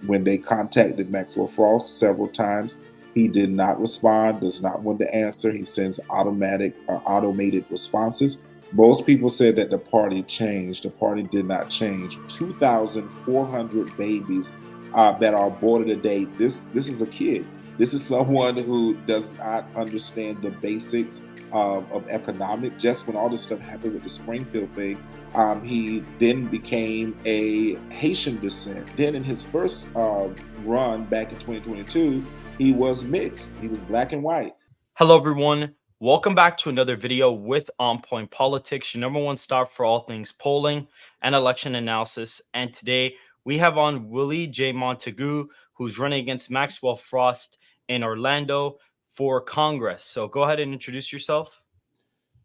When they contacted Maxwell Frost several times, he did not respond, does not want to answer. He sends automated responses. Most people said that the party changed. The party did not change. 2,400 babies that are aborted a day. This is a kid. This is someone who does not understand the basics of economic. Just when all this stuff happened with the Springfield thing, he then became a Haitian descent. Then in his first run back in 2022, he was mixed. He was black and white. Hello, everyone. Welcome back to another video with On Point Politics, your number one stop for all things polling and election analysis. And today we have on Willie J. Montague, who's running against Maxwell Frost in Orlando for Congress. So go ahead and introduce yourself.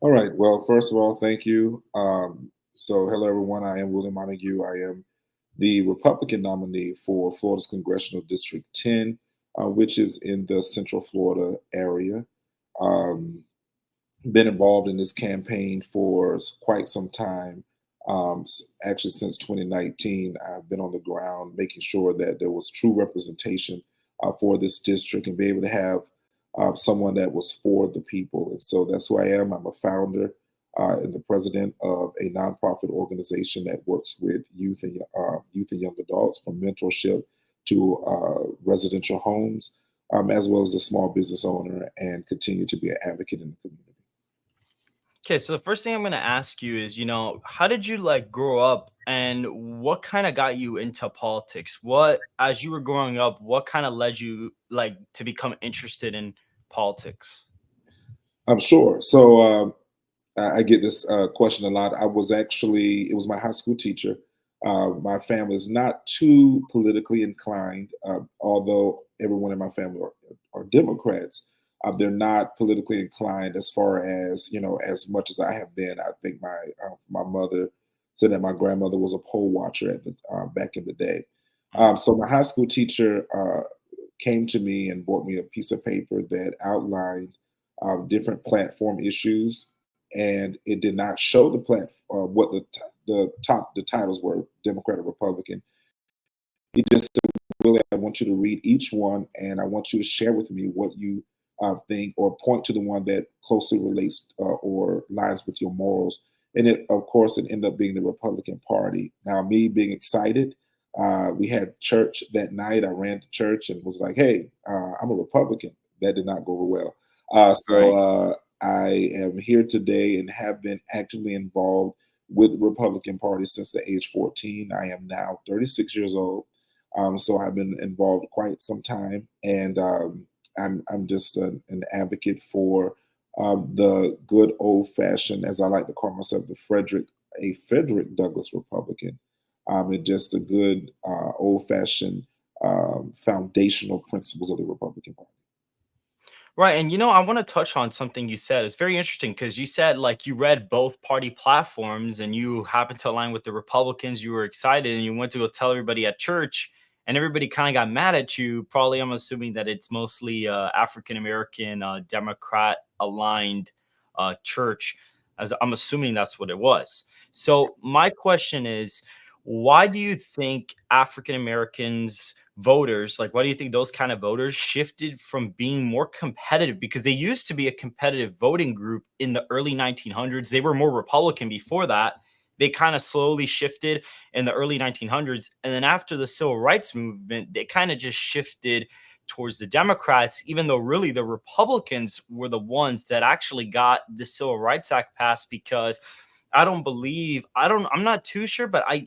All right. Well, first of all, thank you. Hello, everyone. I am Willie Montague. I am the Republican nominee for Florida's Congressional District 10, which is in the Central Florida area. Been involved in this campaign for quite some time. Actually, since 2019, I've been on the ground making sure that there was true representation for this district and be able to have someone that was for the people. And so that's who I am. I'm a founder and the president of a nonprofit organization that works with youth and young adults, from mentorship to residential homes, as well as a small business owner, and continue to be an advocate in the community. Okay, so the first thing I'm going to ask you is, how did you grow up and what kind of got you into politics? As you were growing up, what kind of led you to become interested in politics? I'm sure. So I get this question a lot. It was my high school teacher. My family is not too politically inclined, although everyone in my family are Democrats. They're not politically inclined as far as, as much as I have been. I think my mother said that my grandmother was a poll watcher back in the day. So my high school teacher came to me and brought me a piece of paper that outlined different platform issues, and it did not show what the titles were, Democrat or Republican. He just said, "Willie, I want you to read each one, and I want you to share with me what you think, or point to the one that closely relates or lines with your morals." And of course, it ended up being the Republican Party. Now, me being excited, we had church that night. I ran to church and was like, "Hey, I'm a Republican." That did not go over well. I am here today and have been actively involved with the Republican Party since the age 14. I am now 36 years old. So I've been involved quite some time, and I'm just an advocate for the good old fashioned, as I like to call myself, a Frederick Douglass Republican, and just the good old fashioned foundational principles of the Republican Party. Right. And I want to touch on something you said. It's very interesting because you said you read both party platforms and you happened to align with the Republicans. You were excited and you went to go tell everybody at church, and everybody kind of got mad at you. Probably, I'm assuming that it's mostly African American, Democrat aligned church, as I'm assuming that's what it was. So my question is, why do you think African Americans voters, why do you think those kind of voters shifted from being more competitive? Because they used to be a competitive voting group in the early 1900s. They were more Republican before that. They kind of slowly shifted in the early 1900s. And then after the civil rights movement, they kind of just shifted towards the Democrats, even though really the Republicans were the ones that actually got the Civil Rights Act passed. Because I'm not too sure, but I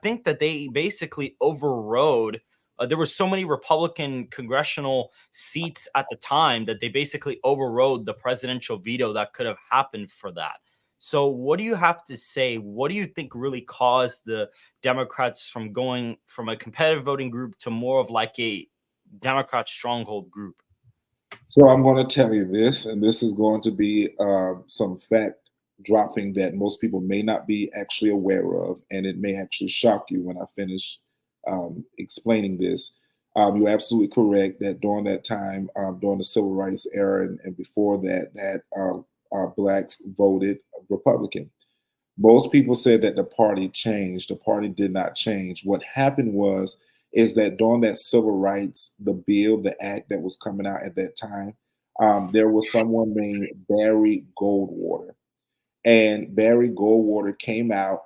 think that they basically overrode. There were so many Republican congressional seats at the time that they basically overrode the presidential veto that could have happened for that. So what do you have to say? What do you think really caused the Democrats from going from a competitive voting group to more of a Democrat stronghold group? So I'm going to tell you this, and this is going to be some fact dropping that most people may not be actually aware of, and it may actually shock you when I finish explaining this. You're absolutely correct that during that time, during the civil rights era and before that blacks voted Republican. Most people said that the party changed. The party did not change. What happened was is that during that civil rights, the bill, the act that was coming out at that time, there was someone named Barry Goldwater. And Barry Goldwater came out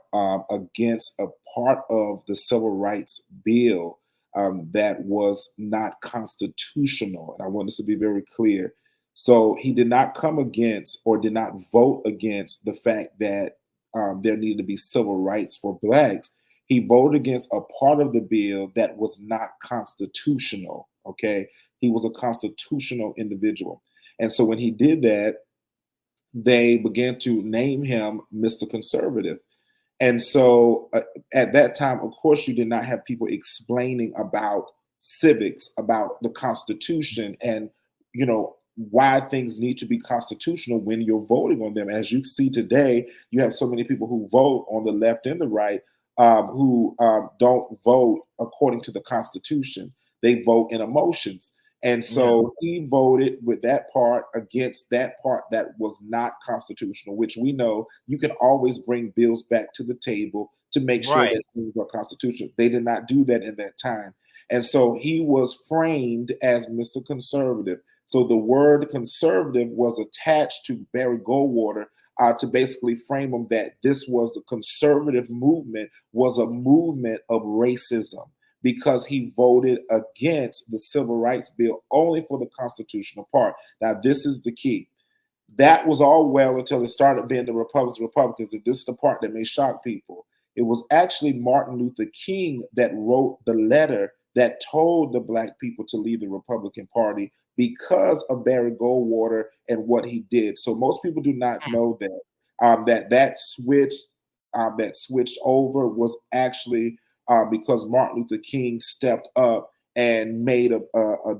against a part of the civil rights bill that was not constitutional. And I want this to be very clear. So he did not come against or did not vote against the fact that there needed to be civil rights for blacks. He voted against a part of the bill that was not constitutional. Okay. He was a constitutional individual. And so when he did that, they began to name him Mr. Conservative. And so at that time, of course, you did not have people explaining about civics, about the Constitution, and why things need to be constitutional when you're voting on them. As you see today, you have so many people who vote on the left and the right who don't vote according to the Constitution. They vote in emotions. And so he voted with that part against that part that was not constitutional, which we know you can always bring bills back to the table to make sure Right. that things are constitutional. They did not do that in that time. And so he was framed as Mr. Conservative. So the word conservative was attached to Barry Goldwater to basically frame him that this was the conservative movement, was a movement of racism, because he voted against the civil rights bill only for the constitutional part. Now, this is the key. That was all well until it started being the Republicans, and this is the part that may shock people. It was actually Martin Luther King that wrote the letter that told the black people to leave the Republican Party because of Barry Goldwater and what he did. So most people do not know that that switched over was actually because Martin Luther King stepped up and made a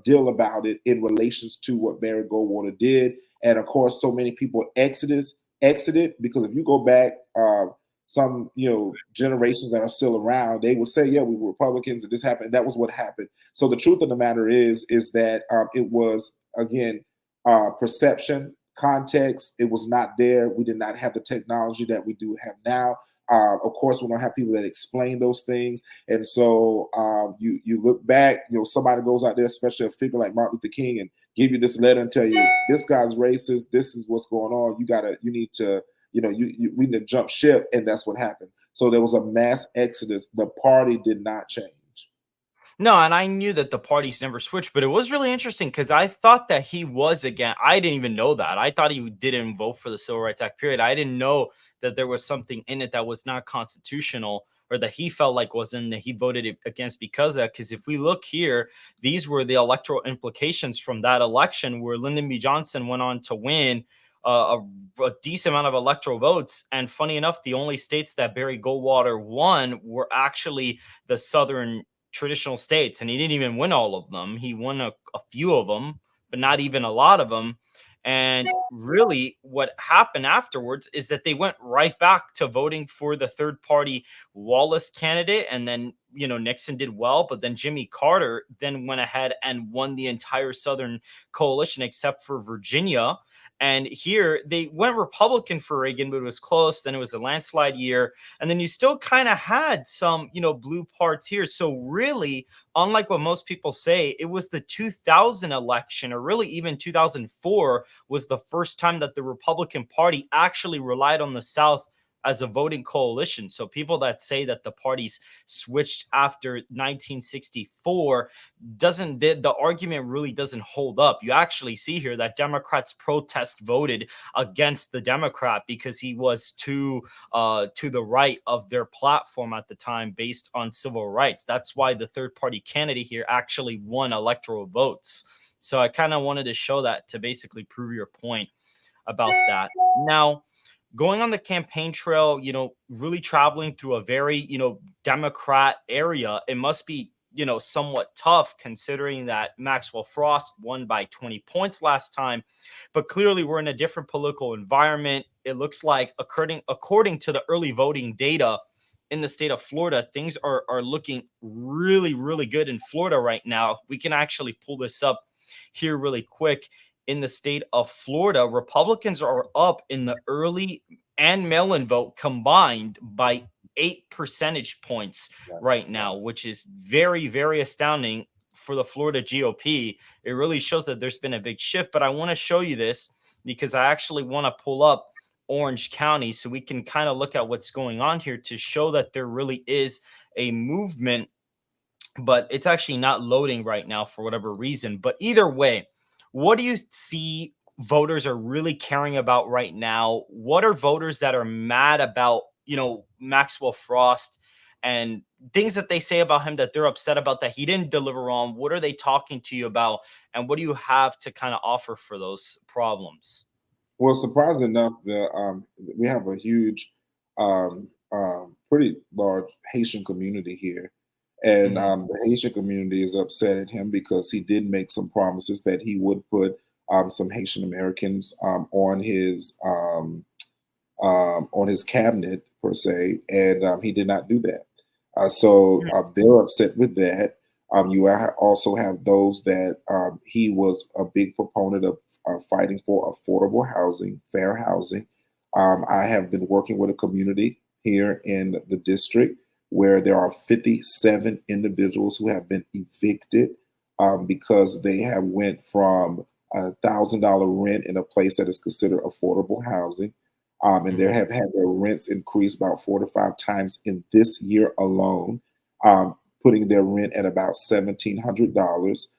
deal about it in relations to what Barry Goldwater did. And of course, so many people exited because if you go back some generations that are still around, they would say, yeah, we were Republicans and this happened. That was what happened. So the truth of the matter is that it was, again, perception, context. It was not there. We did not have the technology that we do have now. Of course, we don't have people that explain those things, and so you look back. Somebody goes out there, especially a figure like Martin Luther King, and give you this letter and tell you this guy's racist. This is what's going on. You need to, we need to jump ship, and that's what happened. So there was a mass exodus. The party did not change. No, and I knew that the parties never switched, but it was really interesting because I thought that he was again. I didn't even know that. I thought he didn't vote for the Civil Rights Act, period. I didn't know that there was something in it that was not constitutional or that he felt like wasn't that he voted against because of that. Because if we look here, these were the electoral implications from that election where Lyndon B. Johnson went on to win a decent amount of electoral votes. And funny enough, the only states that Barry Goldwater won were actually the southern traditional states, and he didn't even win all of them. He won a few of them, but not even a lot of them. And really, what happened afterwards is that they went right back to voting for the third party Wallace candidate. And then, Nixon did well, but then Jimmy Carter then went ahead and won the entire Southern coalition except for Virginia. And here they went Republican for Reagan, but it was close. Then it was a landslide year. And then you still kind of had some, blue parts here. So really, unlike what most people say, it was the 2000 election, or really even 2004, was the first time that the Republican Party actually relied on the South as a voting coalition. So people that say that the parties switched after 1964 doesn't the argument really doesn't hold up. You actually see here that Democrats protest voted against the Democrat because he was to the right of their platform at the time based on civil rights. That's why the third party candidate here actually won electoral votes. So I kind of wanted to show that to basically prove your point about that. Now, going on the campaign trail, really traveling through a very, Democrat area, it must be, somewhat tough considering that Maxwell Frost won by 20 points last time. But clearly, we're in a different political environment. It looks like, according to the early voting data in the state of Florida, things are looking really, really good in Florida right now. We can actually pull this up here really quick. In the state of Florida, Republicans are up in the early and mail-in vote combined by 8 percentage points Right. right now, which is very, very astounding for the Florida GOP. It really shows that there's been a big shift. But I want to show you this because I actually want to pull up Orange County so we can kind of look at what's going on here to show that there really is a movement, but it's actually not loading right now for whatever reason. But either way, what do you see voters are really caring about right now? What are voters that are mad about, Maxwell Frost and things that they say about him that they're upset about that he didn't deliver on? What are they talking to you about? And what do you have to kind of offer for those problems? Well, surprising enough, we have a huge, pretty large Haitian community here, and Mhm. the Haitian community is upset at him because he did make some promises that he would put some Haitian Americans on his cabinet per se, and he did not do that. So they're upset with that. Also have those that he was a big proponent of fighting for affordable housing, fair housing. I have been working with a community here in the district where there are 57 individuals who have been evicted because they have went from $1,000 rent in a place that is considered affordable housing, and they Mhm. have had their rents increased about 4 to 5 times in this year alone, putting their rent at about $1,700.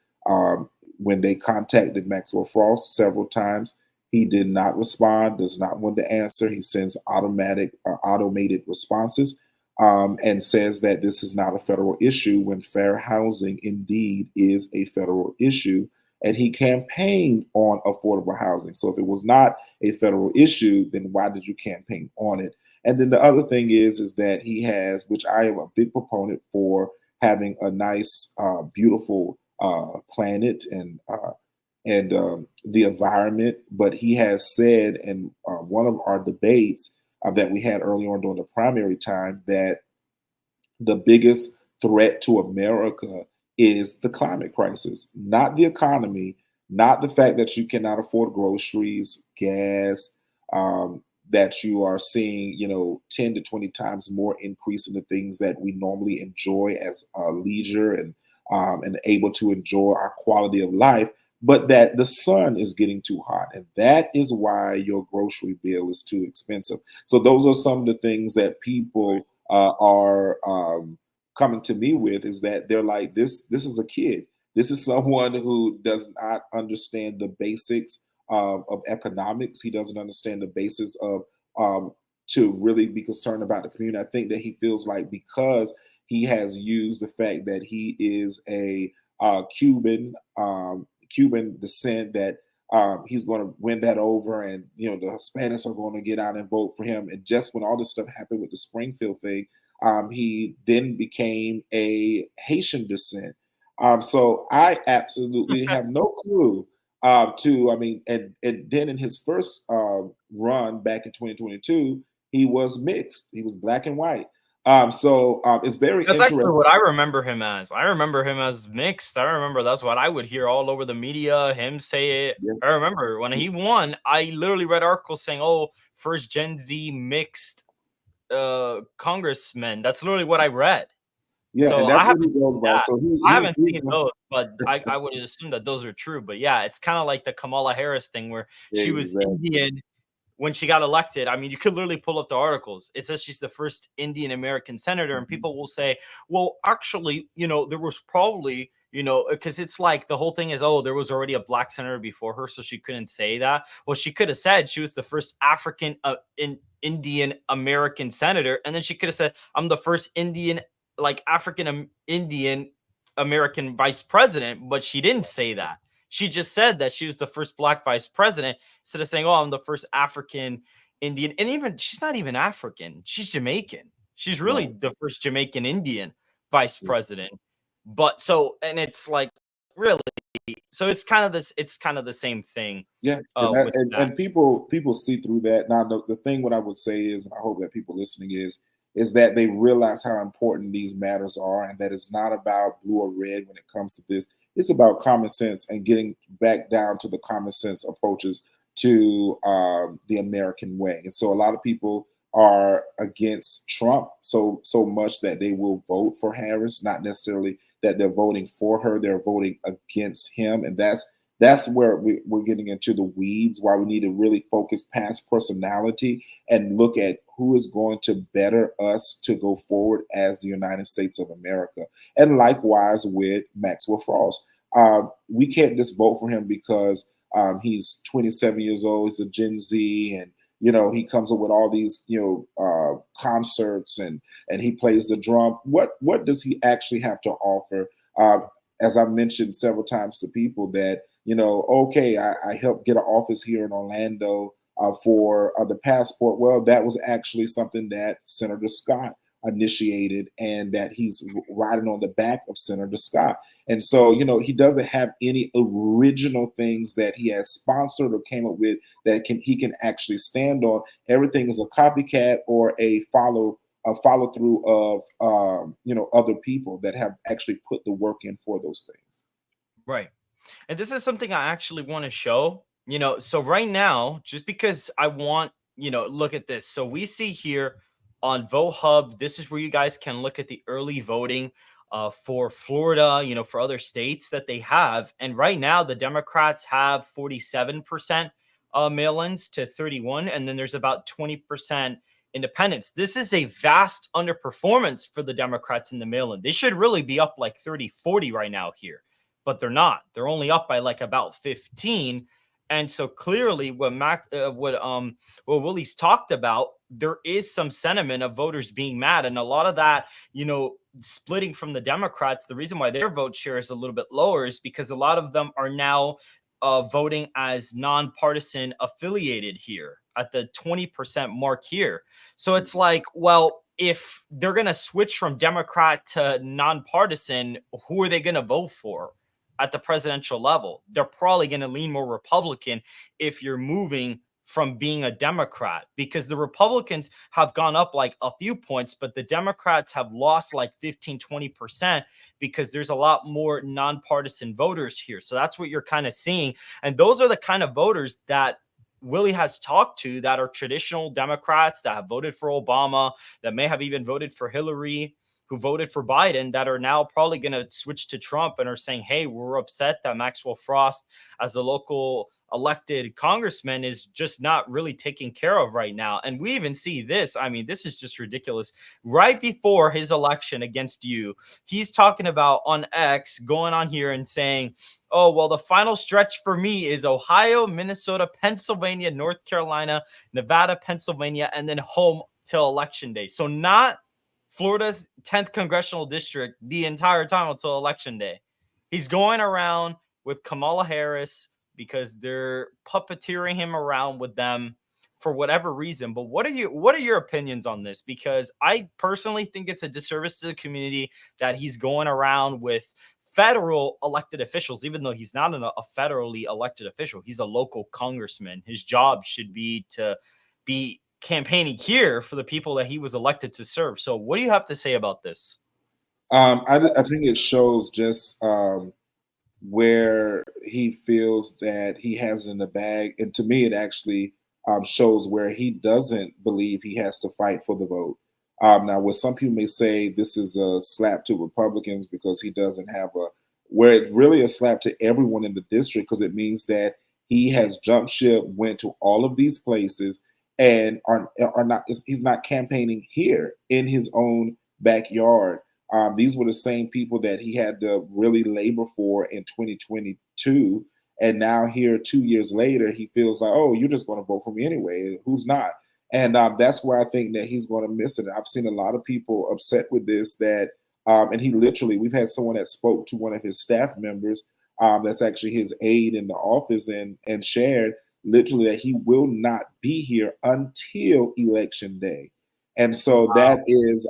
When they contacted Maxwell Frost several times, he did not respond, does not want to answer. He sends automated responses, and says that this is not a federal issue when fair housing indeed is a federal issue. And he campaigned on affordable housing. So if it was not a federal issue, then why did you campaign on it? And then the other thing is that he has, which I am a big proponent for, having a nice, beautiful planet and the environment. But he has said in one of our debates that we had early on during the primary time that the biggest threat to America is the climate crisis, not the economy, not the fact that you cannot afford groceries, gas, that you are seeing, 10 to 20 times more increase in the things that we normally enjoy as leisure and able to enjoy our quality of life, but that the sun is getting too hot. And that is why your grocery bill is too expensive. So those are some of the things that people are coming to me with, is that they're like, this is a kid. This is someone who does not understand the basics of economics. He doesn't understand the basis of to really be concerned about the community. I think that he feels like because he has used the fact that he is a Cuban descent, that he's going to win that over, and the Hispanics are going to get out and vote for him. And just when all this stuff happened with the Springfield thing, he then became a Haitian descent. So I absolutely have no clue. And then in his first run back in 2022, he was mixed. He was black and white. So it's very That's actually interesting. what I remember him as. I remember him as mixed. I remember that's what I would hear all over the media, him say it. Yeah, I remember when he won, I literally read articles saying, "Oh, first Gen Z mixed congressman." That's literally what I read. yeah, So and I that's what haven't he goes seen by. that. So I he's haven't seen those, but I would assume that those are true. But yeah, it's kind of like the Kamala Harris thing where she was exactly. Indian when she got elected. I mean, you could literally pull up the articles. It says she's the first Indian American senator, and Mhm. people will say, well, actually, there was probably, because it's like the whole thing is, oh, there was already a black senator before her, so she couldn't say that. Well, she could have said she was the first African Indian American senator, and then she could have said, I'm the first Indian, like African Indian American vice president, but she didn't say that. She just said that she was the first black vice president instead of saying, "Oh, I'm the first African Indian." And even she's not even African; she's Jamaican. She's really Right. the first Jamaican Indian vice Yeah. president. But so, and it's like really, so it's kind of this. It's kind of the same thing Yeah, and that with that. and people see through that. Now, the thing what I would say is, and I hope that people listening is that they realize how important these matters are, and that it's not about blue or red when it comes to this. It's about common sense and getting back down to the common sense approaches to the American way. And so, a lot of people are against Trump so much that they will vote for Harris, not necessarily that they're voting for her, they're voting against him. And that's where we're getting into the weeds, why we need to really focus past personality and look at who is going to better us to go forward as the United States of America. And likewise with Maxwell Frost. We can't just vote for him because he's 27 years old, he's a Gen Z, and he comes up with all these concerts, and he plays the drum. What does he actually have to offer? As I mentioned several times to people that okay, I helped get an office here in Orlando for the passport. Well, that was actually something that Senator Scott initiated, and that he's riding on the back of Senator Scott. And so, he doesn't have any original things that he has sponsored or came up with that he can actually stand on. Everything is a copycat or a follow through of other people that have actually put the work in for those things. Right. And this is something I actually want to show, so right now, just because I want, look at this. So we see here on Vote Hub, this is where you guys can look at the early voting for Florida, for other states that they have. And right now, the Democrats have 47% mail-ins to 31, and then there's about 20% independents. This is a vast underperformance for the Democrats in the mail-in. They should really be up like 30, 40 right now here, but they're not. They're only up by like about 15. And so clearly what Willie's talked about, there is some sentiment of voters being mad. And a lot of that, splitting from the Democrats, the reason why their vote share is a little bit lower is because a lot of them are now voting as nonpartisan affiliated here at the 20% mark here. So it's like, well, if they're going to switch from Democrat to nonpartisan, who are they going to vote for at the presidential level? They're probably going to lean more Republican if you're moving from being a Democrat, because the Republicans have gone up like a few points, but the Democrats have lost like 15, 20% because there's a lot more nonpartisan voters here. So that's what you're kind of seeing. And those are the kind of voters that Willie has talked to that are traditional Democrats that have voted for Obama, that may have even voted for Hillary, who voted for Biden, that are now probably going to switch to Trump and are saying, hey, we're upset that Maxwell Frost, as a local elected congressman, is just not really taken care of right now. And we even see this. I mean, this is just ridiculous. Right before his election against you, he's talking about on X, going on here and saying, oh, well, the final stretch for me is Ohio, Minnesota, Pennsylvania, North Carolina, Nevada, Pennsylvania, and then home till election day. So not Florida's 10th congressional district the entire time until election day. He's going around with Kamala Harris because they're puppeteering him around with them for whatever reason. But what are your opinions on this? Because I personally think it's a disservice to the community that he's going around with federal elected officials, even though he's not a federally elected official. He's a local congressman. His job should be to be campaigning here for the people that he was elected to serve. So what do you have to say about this? I think it shows just where he feels that he has it in the bag. And to me, it actually shows where he doesn't believe he has to fight for the vote. Now, what some people may say, this is a slap to Republicans because he doesn't have where it really a slap to everyone in the district, because it means that he has jumped ship, went to all of these places, and are not. He's not campaigning here in his own backyard. These were the same people that he had to really labor for in 2022. And now here 2 years later, he feels like, oh, you're just going to vote for me anyway. Who's not? And that's where I think that he's going to miss it. I've seen a lot of people upset with this, and he literally, we've had someone that spoke to one of his staff members, that's actually his aide in the office, and shared literally that he will not be here until election day. And so that Wow. is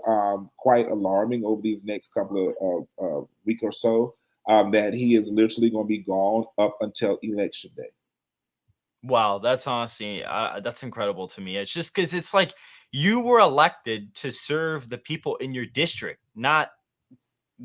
quite alarming over these next couple of week or so, that he is literally going to be gone up until election day. Wow, that's honestly that's incredible to me. It's just because it's like you were elected to serve the people in your district, not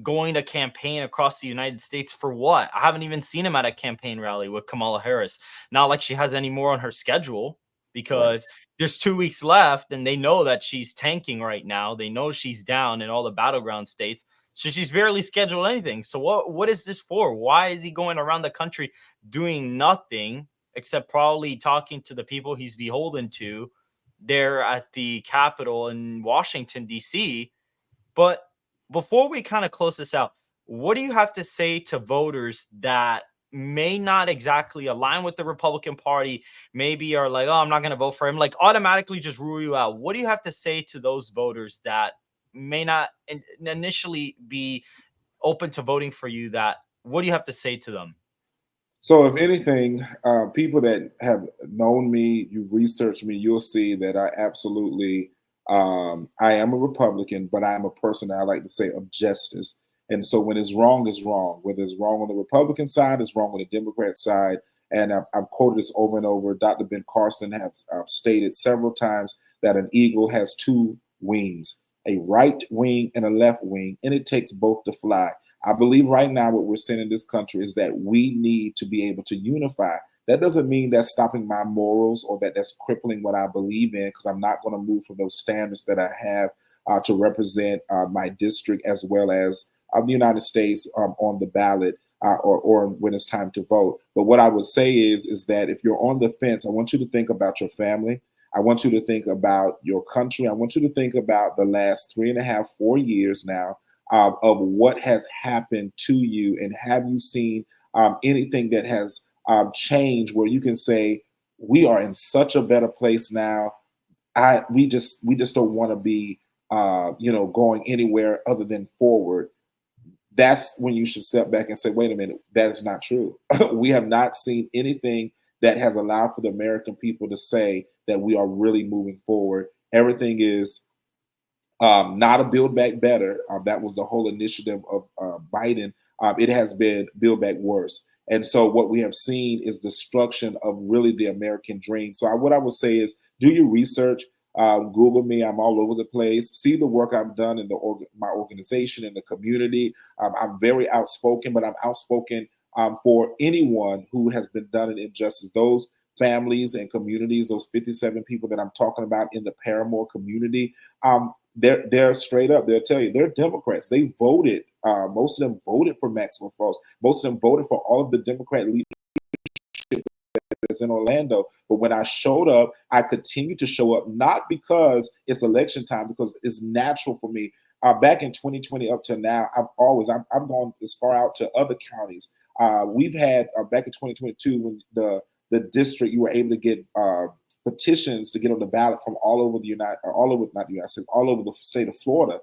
going to campaign across the United States for what? I haven't even seen him at a campaign rally with Kamala Harris. Not like she has any more on her schedule, Right. because there's 2 weeks left, and they know that she's tanking right now. They know she's down in all the battleground states. So she's barely scheduled anything. So what is this for? Why is he going around the country doing nothing except probably talking to the people he's beholden to there at the Capitol in Washington, D.C.? But before we kind of close this out, what do you have to say to voters that may not exactly align with the Republican Party, maybe are like, oh, I'm not going to vote for him, like automatically just rule you out? What do you have to say to those voters that may not initially be open to voting for you? That what do you have to say to them? So, if anything, people that have known me, you research me, you'll see that I absolutely, I am a Republican, but I am a person that I like to say of justice. And so, when it's wrong, it's wrong. Whether it's wrong on the Republican side, it's wrong on the Democrat side. And I've quoted this over and over. Dr. Ben Carson has stated several times that an eagle has two wings, a right wing and a left wing, and it takes both to fly. I believe right now what we're seeing in this country is that we need to be able to unify. That doesn't mean that's stopping my morals or that that's crippling what I believe in, because I'm not going to move from those standards that I have to represent my district as well as the United States on the ballot or when it's time to vote. But what I would say is that if you're on the fence, I want you to think about your family. I want you to think about your country. I want you to think about the last 3.5, 4 years now of what has happened to you, and have you seen anything that has changed where you can say we are in such a better place now. We just don't want to be going anywhere other than forward. That's when you should step back and say, wait a minute, that is not true. We have not seen anything that has allowed for the American people to say that we are really moving forward. Everything is not a build back better. That was the whole initiative of Biden. It has been build back worse. And so what we have seen is destruction of really the American dream. So what I would say is do your research. Google me. I'm all over the place. See the work I've done in my organization, in the community. I'm very outspoken, but I'm outspoken for anyone who has been done an injustice. Those families and communities, those 57 people that I'm talking about in the Paramore community, they're straight up. They'll tell you they're Democrats. They voted. Most of them voted for Maxwell Frost. Most of them voted for all of the Democrat leadership that's in Orlando. But when I showed up, I continue to show up, not because it's election time, because it's natural for me. Back in 2020 up to now, I've gone as far out to other counties. We've had back in 2022 when the district, you were able to get petitions to get on the ballot from all over all over the state of Florida.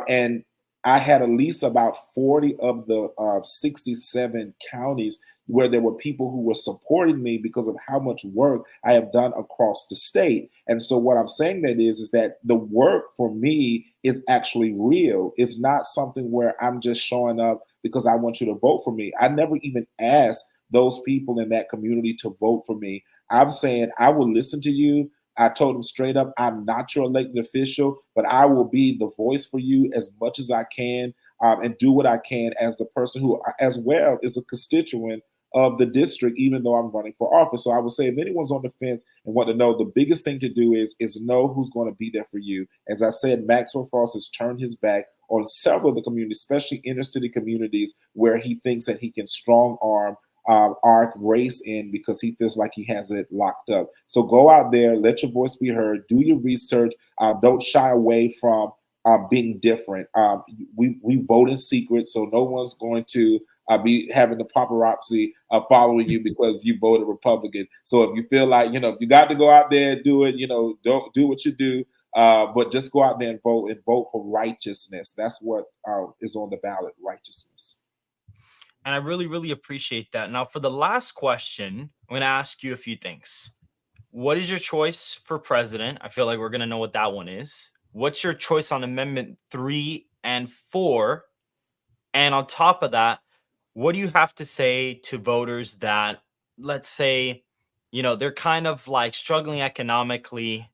And I had at least about 40 of the 67 counties where there were people who were supporting me because of how much work I have done across the state. And so what I'm saying is that the work for me is actually real. It's not something where I'm just showing up because I want you to vote for me. I never even asked those people in that community to vote for me. I'm saying I will listen to you. I told them straight up, I'm not your elected official, but I will be the voice for you as much as I can, and do what I can as the person who, as well, is a constituent of the district, even though I'm running for office. So I would say if anyone's on the fence and want to know, the biggest thing to do is know who's going to be there for you. As I said, Maxwell Frost has turned his back on several of the communities, especially inner city communities, where he thinks that he can strong arm our race in because he feels like he has it locked up. So go out there, let your voice be heard, do your research, don't shy away from being different. We vote in secret, so no one's going to be having the paparazzi following you because you voted Republican. So if you feel like, you got to go out there and do it, don't do what you do, but just go out there and vote for righteousness. That's what is on the ballot, righteousness. And I really, really appreciate that. Now, for the last question, I'm going to ask you a few things. What is your choice for president? I feel like we're going to know what that one is. What's your choice on Amendment 3 and 4? And on top of that, what do you have to say to voters that, let's say, they're kind of like struggling economically,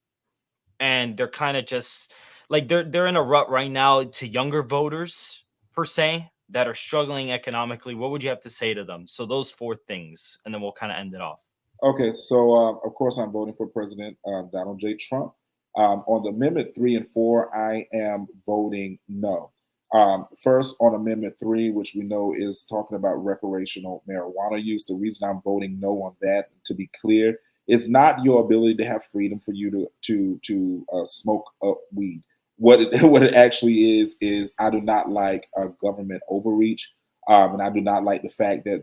and they're kind of just like they're in a rut right now, to younger voters per se that are struggling economically? What would you have to say to them? So those four things, and then we'll kind of end it off. Okay, so of course I'm voting for President Donald J. Trump. On the Amendment 3 and 4, I am voting no. First, on Amendment 3, which we know is talking about recreational marijuana use, the reason I'm voting no on that, to be clear, is not your ability to have freedom for you to smoke up weed. What it what it actually is I do not like government overreach. And I do not like the fact that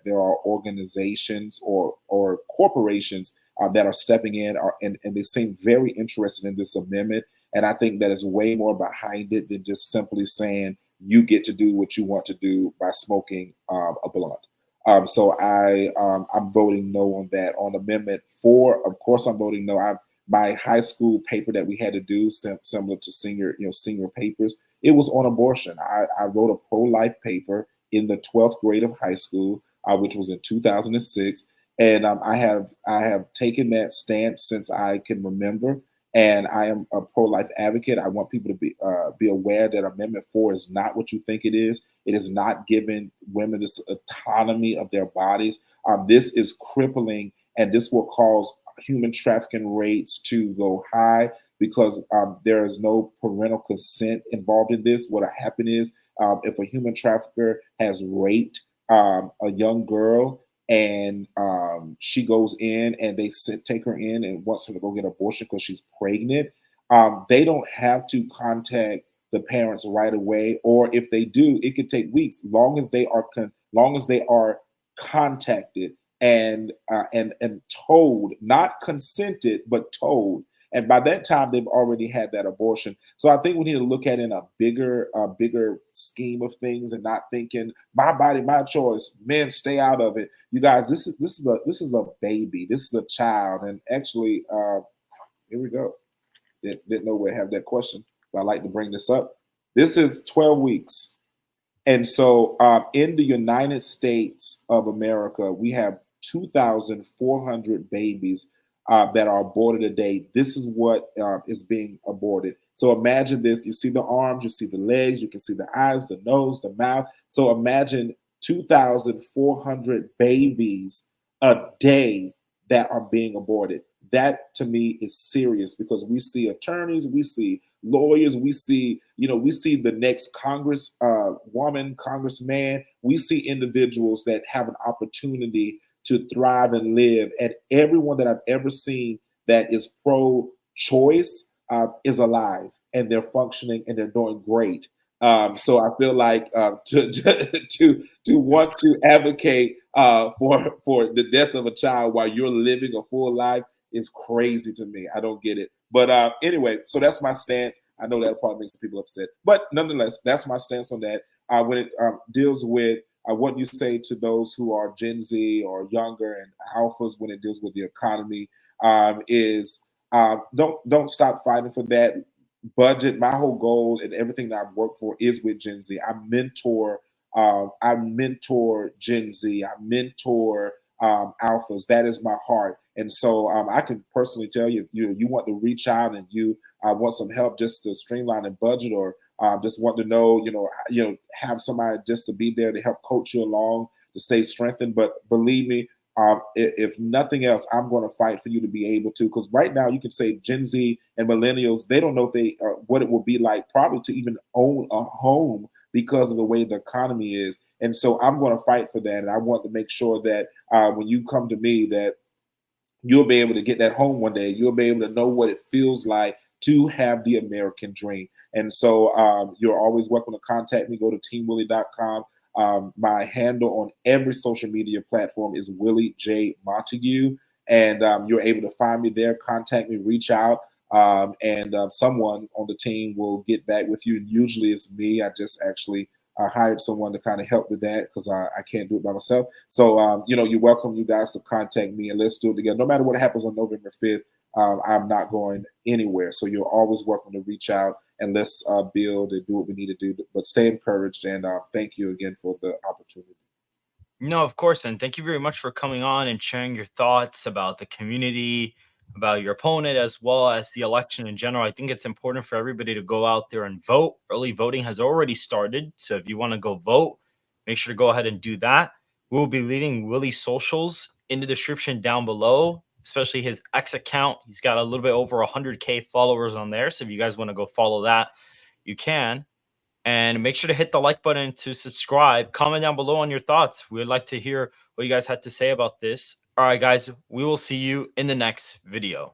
there are organizations or corporations that are stepping in, and they seem very interested in this amendment. And I think that is way more behind it than just simply saying you get to do what you want to do by smoking a blunt. I'm voting no on that. On Amendment 4, of course, I'm voting no. My high school paper that we had to do, similar to senior papers, it was on abortion. I wrote a pro-life paper in the 12th grade of high school, which was in 2006. And I have taken that stance since I can remember, and I am a pro-life advocate. I want people to be aware that Amendment 4 is not what you think it is. It is not giving women this autonomy of their bodies. This is crippling, and this will cause human trafficking rates to go high because there is no parental consent involved in this. What will happen is if a human trafficker has raped a young girl and she goes in and they take her in and wants her to go get abortion because she's pregnant, they don't have to contact the parents right away, or if they do, it could take weeks. Long as they are contacted and told, not consented, but told. And by that time, they've already had that abortion. So I think we need to look at it in a bigger scheme of things, and not thinking my body, my choice. Men, stay out of it. You guys, this is a baby. This is a child, and actually, here we go. Didn't know we have that question, but I like to bring this up. This is 12 weeks. And so in the United States of America, we have 2,400 babies that are aborted a day. This is what is being aborted. So imagine this. You see the arms, you see the legs, you can see the eyes, the nose, the mouth. So imagine 2,400 babies a day that are being aborted. That to me is serious, because we see attorneys, we see lawyers, we see the next Congress woman, congressman. We see individuals that have an opportunity to thrive and live. And everyone that I've ever seen that is pro-choice is alive, and they're functioning and they're doing great. So I feel like to want to advocate for the death of a child while you're living a full life is crazy to me. I don't get it. But anyway, so that's my stance. I know that probably makes some people upset, but nonetheless, that's my stance on that. When it deals with what you say to those who are Gen Z or younger and alphas, when it deals with the economy, is don't stop fighting for that budget. My whole goal and everything that I've worked for is with Gen Z. I mentor Gen Z. I mentor alphas. That is my heart. And so I can personally tell you, if you want to reach out and you want some help just to streamline a budget, or just want to know, have somebody just to be there to help coach you along to stay strengthened. But believe me, if nothing else, I'm going to fight for you to be able to. Because right now, you can say Gen Z and millennials, they don't know if they what it will be like probably to even own a home because of the way the economy is. And so I'm going to fight for that, and I want to make sure that when you come to me, that you'll be able to get that home one day. You'll be able to know what it feels like to have the American dream. And so you're always welcome to contact me. Go to teamwillie.com. My handle on every social media platform is Willie J. Montague. And you're able to find me there, contact me, reach out. And someone on the team will get back with you. And usually it's me. I just actually hired someone to kind of help with that because I can't do it by myself. So, you're welcome, you guys, to contact me, and let's do it together. No matter what happens on November 5th, I'm not going anywhere. So you're always welcome to reach out, and let's build and do what we need to do. But stay encouraged, and thank you again for the opportunity. No, of course. And thank you very much for coming on and sharing your thoughts about the community, about your opponent, as well as the election in general. I think it's important for everybody to go out there and vote. Early voting has already started. So if you want to go vote, make sure to go ahead and do that. We'll be leaving Willie's socials in the description down below, especially his X account. He's got a little bit over 100K followers on there. So if you guys want to go follow that, you can. And make sure to hit the like button to subscribe. Comment down below on your thoughts. We'd like to hear what you guys had to say about this. All right, guys, we will see you in the next video.